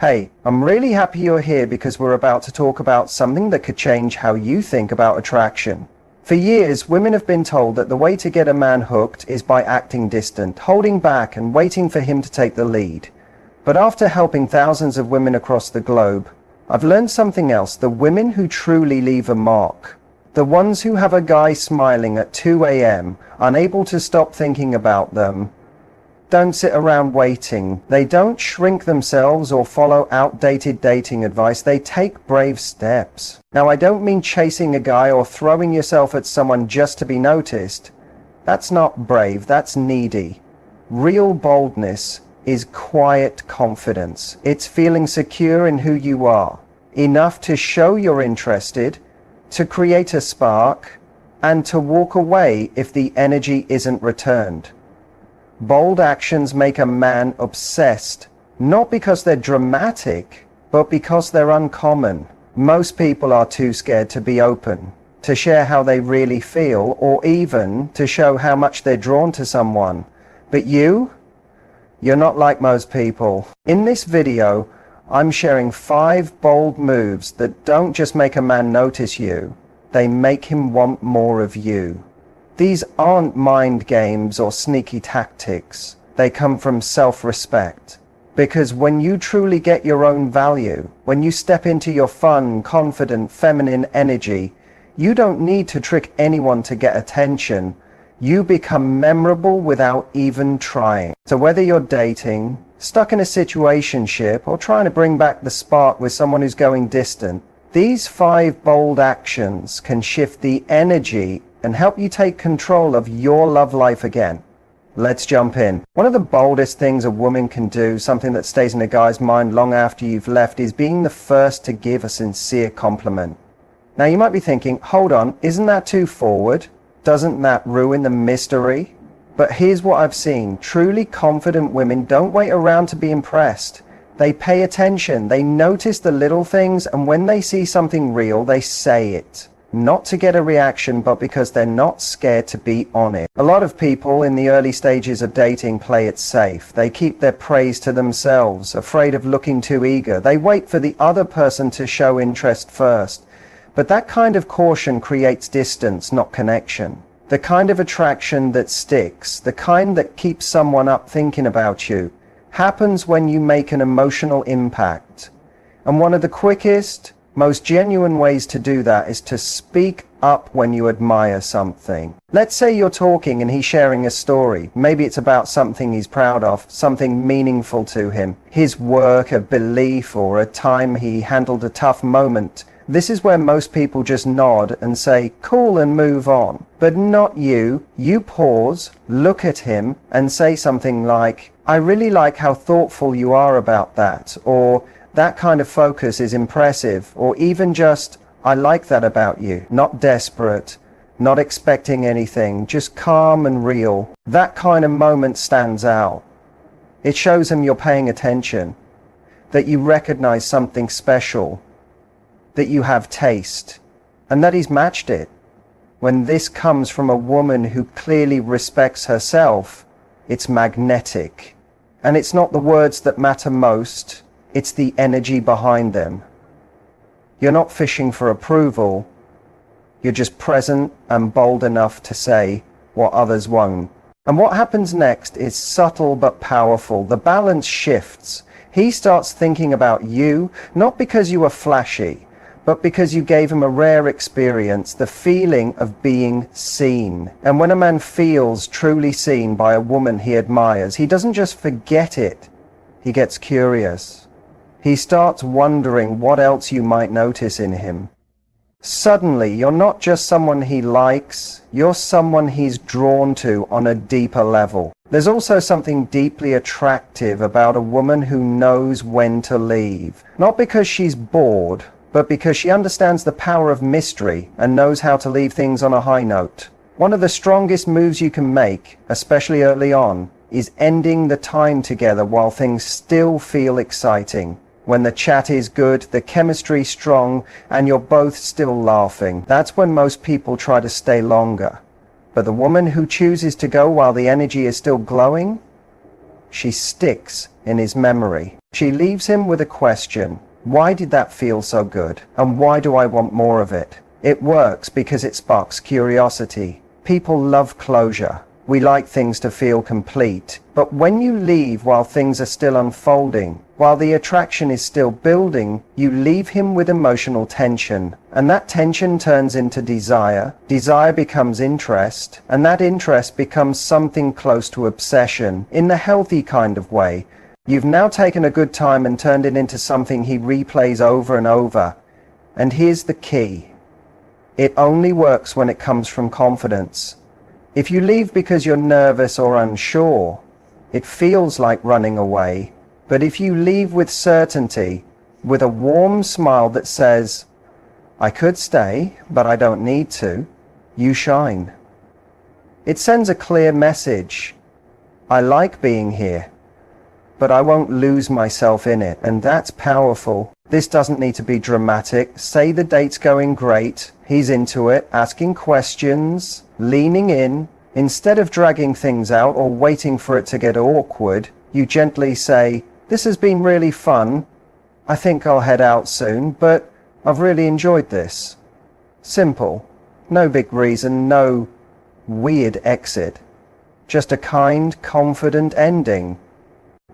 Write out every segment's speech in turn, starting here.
Hey, I'm really happy you're here because we're about to talk about something that could change how you think about attraction. For years, women have been told that the way to get a man hooked is by acting distant, holding back and waiting for him to take the lead. But after helping thousands of women across the globe, I've learned something else: the women who truly leave a mark. The ones who have a guy smiling at 2 a.m., unable to stop thinking about them, don't sit around waiting. They don't shrink themselves or follow outdated dating advice. They take brave steps. Now, I don't mean chasing a guy or throwing yourself at someone just to be noticed. That's not brave, that's needy. Real boldness is quiet confidence. It's feeling secure in who you are, enough to show you're interested, to create a spark, and to walk away if the energy isn't returned. Bold actions make a man obsessed, not because they're dramatic, but because they're uncommon. Most people are too scared to be open, to share how they really feel, or even to show how much they're drawn to someone. But you're not like most people. In this video, I'm sharing 5 bold moves that don't just make a man notice you, they make him want more of you. These aren't mind games or sneaky tactics. They come from self-respect. Because when you truly get your own value, when you step into your fun, confident, feminine energy, you don't need to trick anyone to get attention. You become memorable without even trying. So whether you're dating, stuck in a situationship, or trying to bring back the spark with someone who's going distant, these 5 bold actions can shift the energy and help you take control of your love life again. Let's jump in. One of the boldest things a woman can do, something that stays in a guy's mind long after you've left, is being the first to give a sincere compliment. Now you might be thinking, hold on, isn't that too forward? Doesn't that ruin the mystery? But here's what I've seen. Truly confident women don't wait around to be impressed. They pay attention, they notice the little things, and when they see something real, they say it. Not to get a reaction, but because they're not scared to be honest. A lot of people in the early stages of dating play it safe. They keep their praise to themselves, afraid of looking too eager. They wait for the other person to show interest first. But that kind of caution creates distance, not connection. The kind of attraction that sticks, the kind that keeps someone up thinking about you, happens when you make an emotional impact. And one of the quickest, most genuine ways to do that is to speak up when you admire something. Let's say you're talking and he's sharing a story. Maybe it's about something he's proud of, something meaningful to him, his work, a belief, or a time he handled a tough moment. This is where most people just nod and say, cool, and move on. But not you. You pause, look at him, and say something like, I really like how thoughtful you are about that, or that kind of focus is impressive, or even just, I like that about you. Not desperate, not expecting anything, just calm and real. That kind of moment stands out. It shows him you're paying attention, that you recognize something special, that you have taste, and that he's matched it. When this comes from a woman who clearly respects herself, it's magnetic. And it's not the words that matter most, it's the energy behind them. You're not fishing for approval. You're just present and bold enough to say what others won't. And what happens next is subtle but powerful. The balance shifts. He starts thinking about you, not because you were flashy, but because you gave him a rare experience, the feeling of being seen. And when a man feels truly seen by a woman he admires, he doesn't just forget it, he gets curious. He starts wondering what else you might notice in him. Suddenly, you're not just someone he likes, you're someone he's drawn to on a deeper level. There's also something deeply attractive about a woman who knows when to leave. Not because she's bored, but because she understands the power of mystery and knows how to leave things on a high note. One of the strongest moves you can make, especially early on, is ending the time together while things still feel exciting. When the chat is good, the chemistry strong, and you're both still laughing. That's when most people try to stay longer. But the woman who chooses to go while the energy is still glowing, she sticks in his memory. She leaves him with a question. Why did that feel so good? And why do I want more of it? It works because it sparks curiosity. People love closure. We like things to feel complete. But when you leave while things are still unfolding, while the attraction is still building, you leave him with emotional tension. And that tension turns into desire. Desire becomes interest. And that interest becomes something close to obsession, in the healthy kind of way. You've now taken a good time and turned it into something he replays over and over. And here's the key. It only works when it comes from confidence. If you leave because you're nervous or unsure, it feels like running away. But if you leave with certainty, with a warm smile that says, I could stay, but I don't need to, you shine. It sends a clear message. I like being here, but I won't lose myself in it, and that's powerful. This doesn't need to be dramatic. Say the date's going great, he's into it, asking questions, leaning in. Instead of dragging things out or waiting for it to get awkward, you gently say, this has been really fun. I think I'll head out soon, but I've really enjoyed this. Simple. No big reason, no weird exit. Just a kind, confident ending.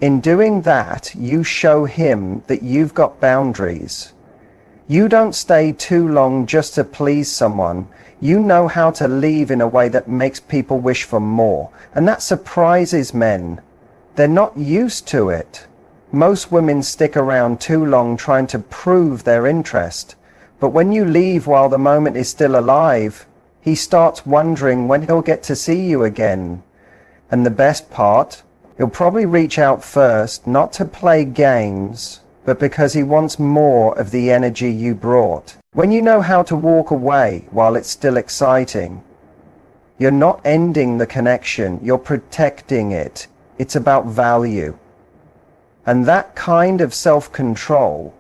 In doing that, you show him that you've got boundaries. You don't stay too long just to please someone. You know how to leave in a way that makes people wish for more. And that surprises men. They're not used to it. Most women stick around too long trying to prove their interest. But when you leave while the moment is still alive, he starts wondering when he'll get to see you again. And the best part, he'll probably reach out first, not to play games, but because he wants more of the energy you brought. When you know how to walk away while it's still exciting, you're not ending the connection, you're protecting it. It's about value. And that kind of self-control,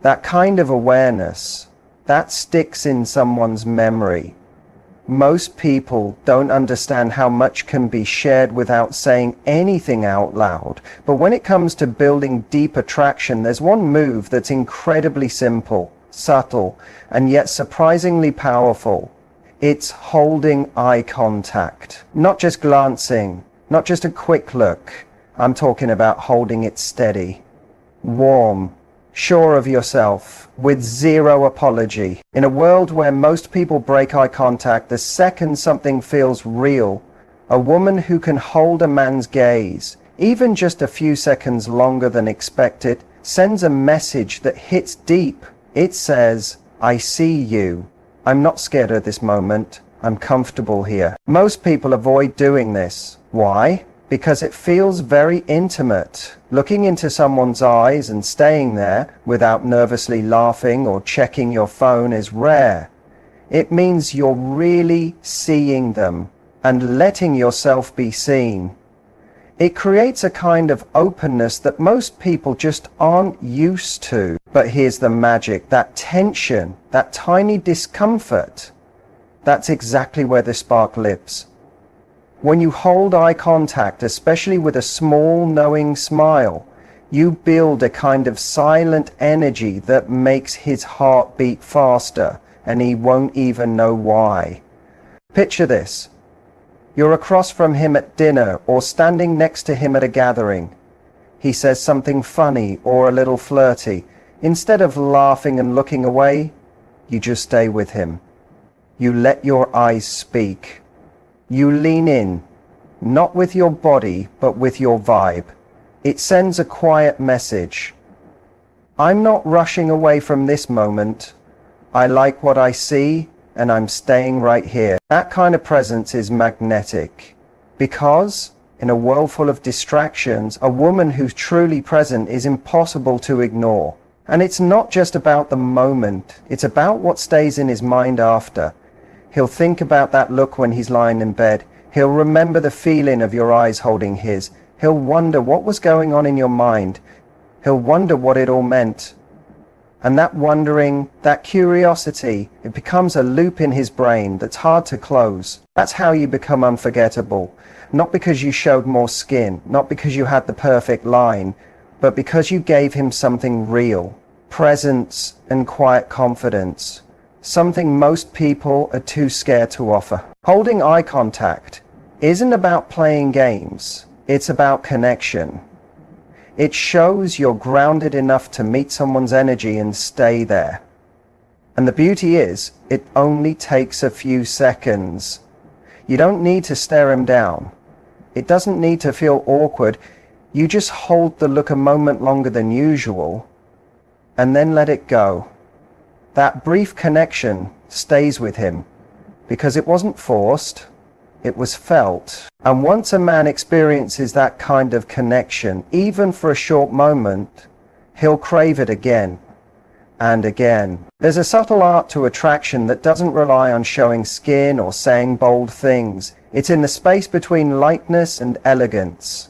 that kind of awareness, that sticks in someone's memory. Most people don't understand how much can be shared without saying anything out loud. But when it comes to building deep attraction, there's one move that's incredibly simple, subtle, and yet surprisingly powerful. It's holding eye contact. Not just glancing, not just a quick look. I'm talking about holding it steady, warm, sure of yourself, with zero apology. In a world where most people break eye contact the second something feels real, a woman who can hold a man's gaze, even just a few seconds longer than expected, sends a message that hits deep. It says, I see you. I'm not scared of this moment. I'm comfortable here. Most people avoid doing this. Why? Because it feels very intimate. Looking into someone's eyes and staying there without nervously laughing or checking your phone is rare. It means you're really seeing them and letting yourself be seen. It creates a kind of openness that most people just aren't used to. But here's the magic, that tension, that tiny discomfort, that's exactly where the spark lives. When you hold eye contact, especially with a small, knowing smile, you build a kind of silent energy that makes his heart beat faster, and he won't even know why. Picture this. You're across from him at dinner or standing next to him at a gathering. He says something funny or a little flirty. Instead of laughing and looking away, you just stay with him. You let your eyes speak. You lean in, not with your body, but with your vibe. It sends a quiet message. I'm not rushing away from this moment. I like what I see, and I'm staying right here. That kind of presence is magnetic. Because, in a world full of distractions, a woman who's truly present is impossible to ignore. And it's not just about the moment. It's about what stays in his mind after. He'll think about that look when he's lying in bed. He'll remember the feeling of your eyes holding his. He'll wonder what was going on in your mind. He'll wonder what it all meant. And that wondering, that curiosity, it becomes a loop in his brain that's hard to close. That's how you become unforgettable. Not because you showed more skin, not because you had the perfect line, but because you gave him something real, presence and quiet confidence, something most people are too scared to offer. Holding eye contact isn't about playing games, it's about connection. It shows you're grounded enough to meet someone's energy and stay there. And the beauty is, it only takes a few seconds. You don't need to stare him down. It doesn't need to feel awkward. You just hold the look a moment longer than usual, and then let it go. That brief connection stays with him, because it wasn't forced, it was felt. And once a man experiences that kind of connection, even for a short moment, he'll crave it again and again. There's a subtle art to attraction that doesn't rely on showing skin or saying bold things. It's in the space between lightness and elegance.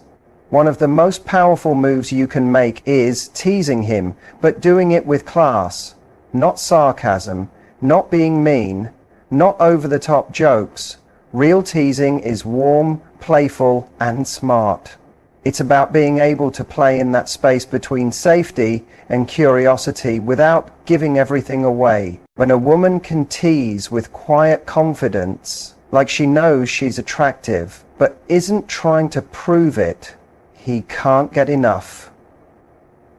One of the most powerful moves you can make is teasing him, but doing it with class, not sarcasm, not being mean, not over-the-top jokes. Real teasing is warm, playful, and smart. It's about being able to play in that space between safety and curiosity without giving everything away. When a woman can tease with quiet confidence, like she knows she's attractive, but isn't trying to prove it, he can't get enough.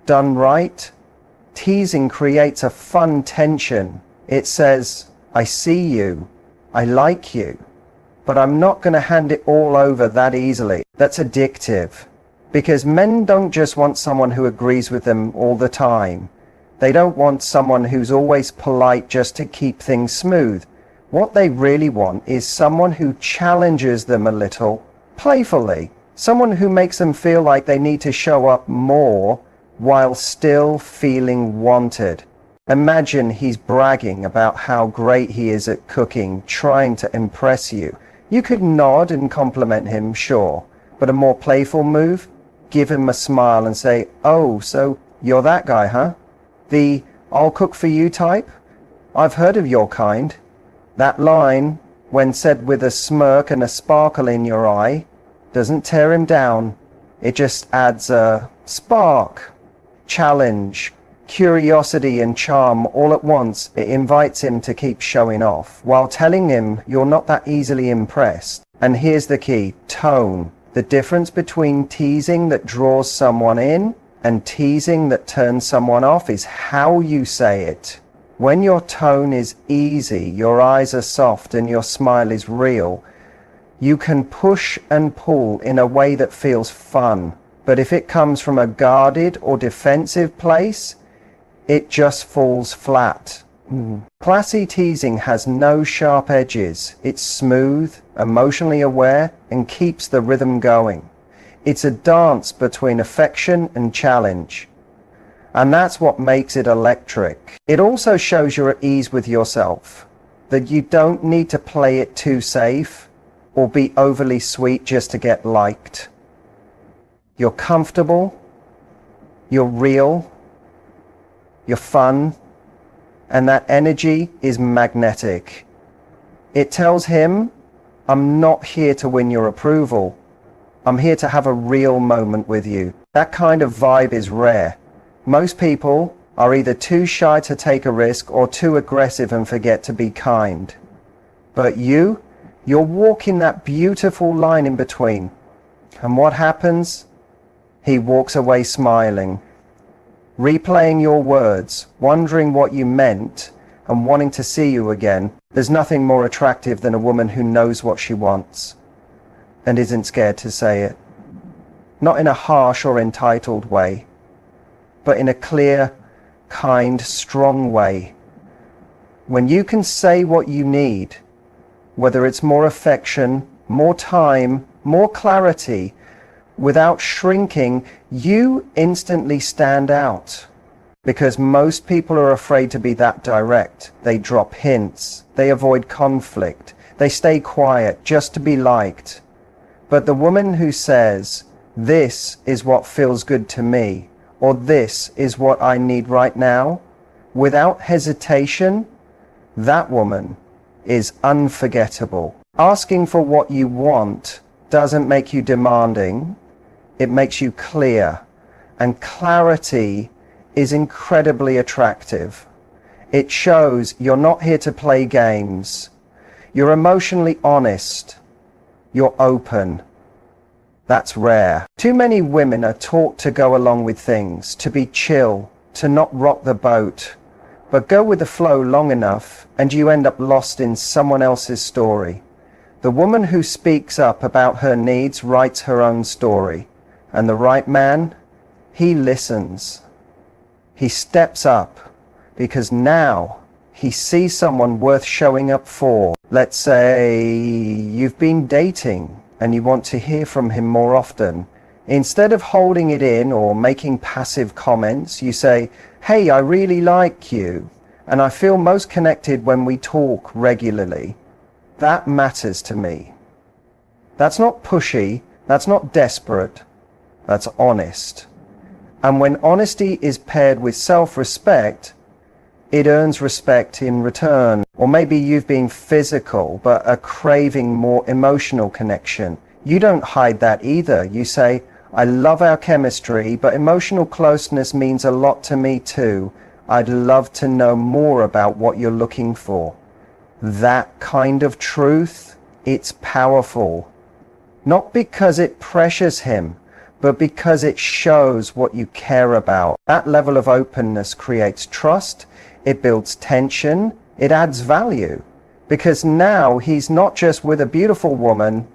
Done right, teasing creates a fun tension. It says, I see you, I like you, but I'm not going to hand it all over that easily. That's addictive. Because men don't just want someone who agrees with them all the time. They don't want someone who's always polite just to keep things smooth. What they really want is someone who challenges them a little, playfully. Someone who makes them feel like they need to show up more while still feeling wanted. Imagine he's bragging about how great he is at cooking, trying to impress you. You could nod and compliment him, sure, but a more playful move? Give him a smile and say, oh, so you're that guy, huh? The I'll cook for you type? I've heard of your kind. That line, when said with a smirk and a sparkle in your eye, doesn't tear him down. It just adds a spark, challenge, curiosity and charm all at once. It invites him to keep showing off while telling him you're not that easily impressed. And here's the key, tone. The difference between teasing that draws someone in and teasing that turns someone off is how you say it. When your tone is easy, your eyes are soft and your smile is real, you can push and pull in a way that feels fun. But if it comes from a guarded or defensive place, it just falls flat. Classy teasing has no sharp edges. It's smooth, emotionally aware, and keeps the rhythm going. It's a dance between affection and challenge. And that's what makes it electric. It also shows you're at ease with yourself, that you don't need to play it too safe or be overly sweet just to get liked. You're comfortable, you're real, you're fun, and that energy is magnetic. It tells him, I'm not here to win your approval. I'm here to have a real moment with you. That kind of vibe is rare. Most people are either too shy to take a risk or too aggressive and forget to be kind. But you're walking that beautiful line in between. And what happens? He walks away smiling, replaying your words, wondering what you meant, and wanting to see you again. There's nothing more attractive than a woman who knows what she wants and isn't scared to say it. Not in a harsh or entitled way, but in a clear, kind, strong way. When you can say what you need, whether it's more affection, more time, more clarity, without shrinking, you instantly stand out. Because most people are afraid to be that direct. They drop hints. They avoid conflict. They stay quiet just to be liked. But the woman who says, this is what feels good to me, or this is what I need right now, without hesitation, that woman is unforgettable. Asking for what you want doesn't make you demanding, it makes you clear. And clarity is incredibly attractive. It shows you're not here to play games. You're emotionally honest. You're open. That's rare. Too many women are taught to go along with things, to be chill, to not rock the boat. But go with the flow long enough and you end up lost in someone else's story. The woman who speaks up about her needs writes her own story. And the right man, he listens. He steps up because now he sees someone worth showing up for. Let's say you've been dating and you want to hear from him more often. Instead of holding it in or making passive comments, you say, "Hey, I really like you, and I feel most connected when we talk regularly. That matters to me." That's not pushy, that's not desperate, that's honest. And when honesty is paired with self-respect, it earns respect in return. Or maybe you've been physical but are craving more emotional connection. You don't hide that either. You say, "I love our chemistry, but emotional closeness means a lot to me too. I'd love to know more about what you're looking for." That kind of truth, it's powerful. Not because it pressures him, but because it shows what you care about. That level of openness creates trust, it builds tension, it adds value. Because now he's not just with a beautiful woman,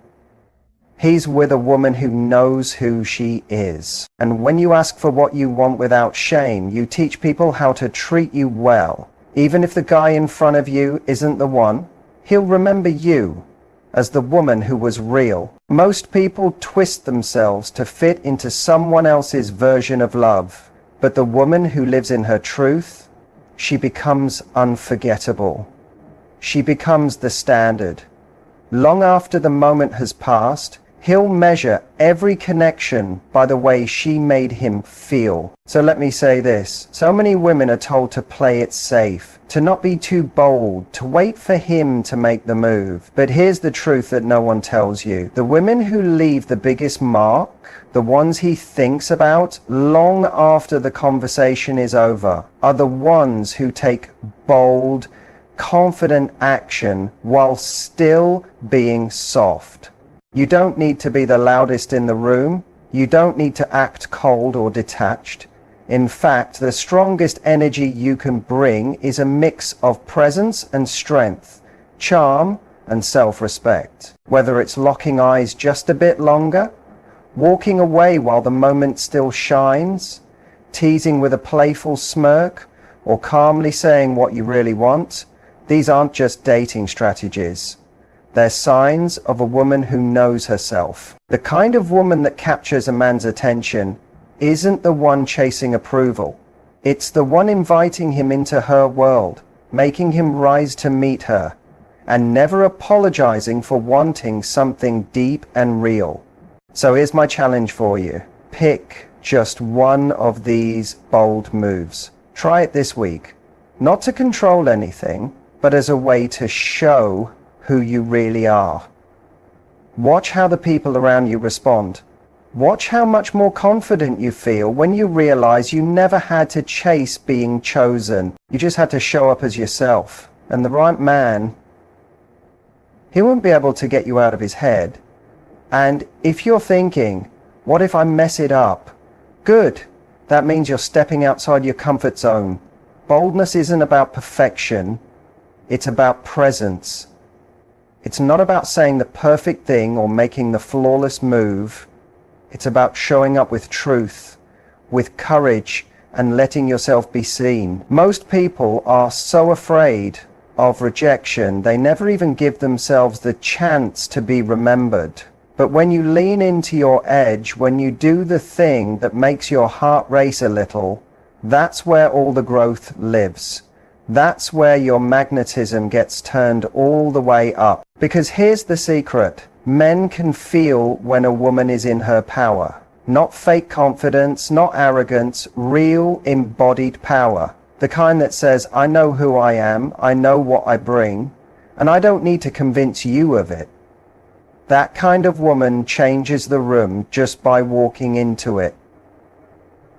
he's with a woman who knows who she is. And when you ask for what you want without shame, you teach people how to treat you well. Even if the guy in front of you isn't the one, he'll remember you as the woman who was real. Most people twist themselves to fit into someone else's version of love. But the woman who lives in her truth, she becomes unforgettable. She becomes the standard. Long after the moment has passed, he'll measure every connection by the way she made him feel. So let me say this. So many women are told to play it safe, to not be too bold, to wait for him to make the move. But here's the truth that no one tells you. The women who leave the biggest mark, the ones he thinks about long after the conversation is over, are the ones who take bold, confident action while still being soft. You don't need to be the loudest in the room. You don't need to act cold or detached. In fact, the strongest energy you can bring is a mix of presence and strength, charm and self-respect. Whether it's locking eyes just a bit longer, walking away while the moment still shines, teasing with a playful smirk, or calmly saying what you really want, these aren't just dating strategies. They're signs of a woman who knows herself. The kind of woman that captures a man's attention isn't the one chasing approval. It's the one inviting him into her world, making him rise to meet her, and never apologizing for wanting something deep and real. So here's my challenge for you. Pick just one of these bold moves. Try it this week. Not to control anything, but as a way to show who you really are. Watch how the people around you respond. Watch how much more confident you feel when you realize you never had to chase being chosen. You just had to show up as yourself. And the right man, he won't be able to get you out of his head. And if you're thinking, what if I mess it up? Good. That means you're stepping outside your comfort zone. Boldness isn't about perfection. It's about presence. It's not about saying the perfect thing or making the flawless move. It's about showing up with truth, with courage, and letting yourself be seen. Most people are so afraid of rejection, they never even give themselves the chance to be remembered. But when you lean into your edge, when you do the thing that makes your heart race a little, that's where all the growth lives. That's where your magnetism gets turned all the way up. Because here's the secret. Men can feel when a woman is in her power. Not fake confidence, not arrogance, real embodied power. The kind that says, I know who I am, I know what I bring, and I don't need to convince you of it. That kind of woman changes the room just by walking into it.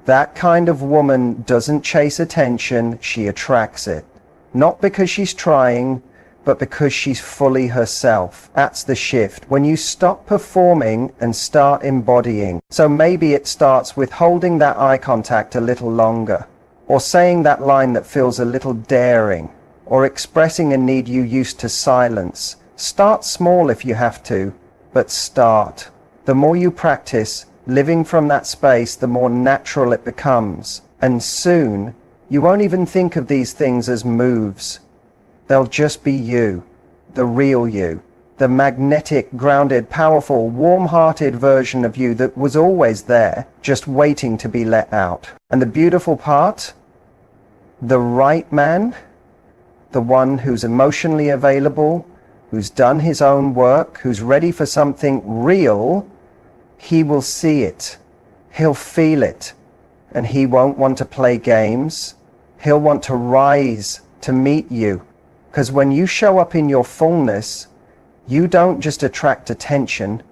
That kind of woman doesn't chase attention, she attracts it. Not because she's trying, but because she's fully herself. That's the shift. When you stop performing and start embodying. So maybe it starts with holding that eye contact a little longer, or saying that line that feels a little daring, or expressing a need you used to silence. Start small if you have to, but start. The more you practice living from that space, the more natural it becomes. And soon, you won't even think of these things as moves. They'll just be you, the real you, the magnetic, grounded, powerful, warm-hearted version of you that was always there, just waiting to be let out. And the beautiful part? The right man, the one who's emotionally available, who's done his own work, who's ready for something real, he will see it, he'll feel it, and he won't want to play games. He'll want to rise to meet you. Because when you show up in your fullness, you don't just attract attention,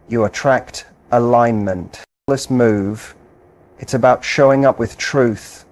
you attract alignment. This move, it's about showing up with truth,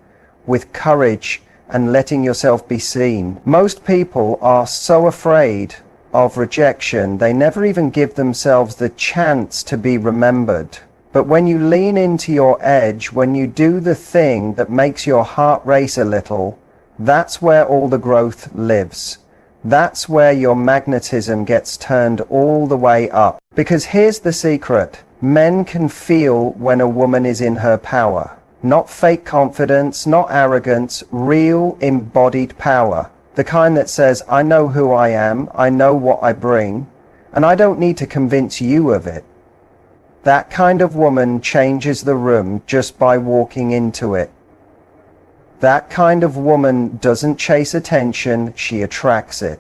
with courage, and letting yourself be seen. Most people are so afraid of rejection, they never even give themselves the chance to be remembered. But when you lean into your edge, when you do the thing that makes your heart race a little, that's where all the growth lives. That's where your magnetism gets turned all the way up. Because here's the secret. Men can feel when a woman is in her power. Not fake confidence, not arrogance, real embodied power. The kind that says, I know who I am, I know what I bring, and I don't need to convince you of it. That kind of woman changes the room just by walking into it. That kind of woman doesn't chase attention, she attracts it.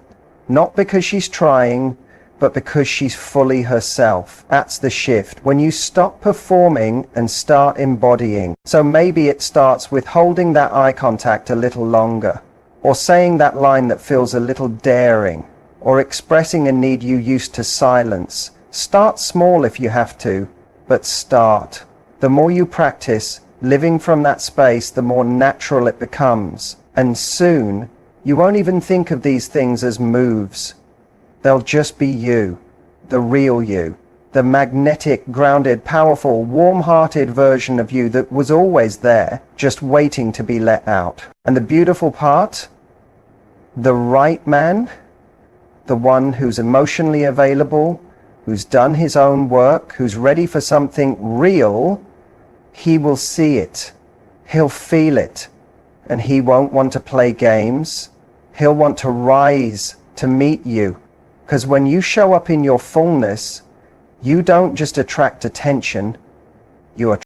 Not because she's trying, but because she's fully herself. That's the shift. When you stop performing and start embodying. So maybe it starts with holding that eye contact a little longer, or saying that line that feels a little daring, or expressing a need you used to silence. Start small if you have to, but start. The more you practice living from that space, the more natural it becomes. And soon, you won't even think of these things as moves. They'll just be you, the real you, the magnetic, grounded, powerful, warm-hearted version of you that was always there, just waiting to be let out. And the beautiful part? The right man, the one who's emotionally available, who's done his own work, who's ready for something real, he will see it, he'll feel it, and he won't want to play games. He'll want to rise to meet you. Because when you show up in your fullness, you don't just attract attention, you attract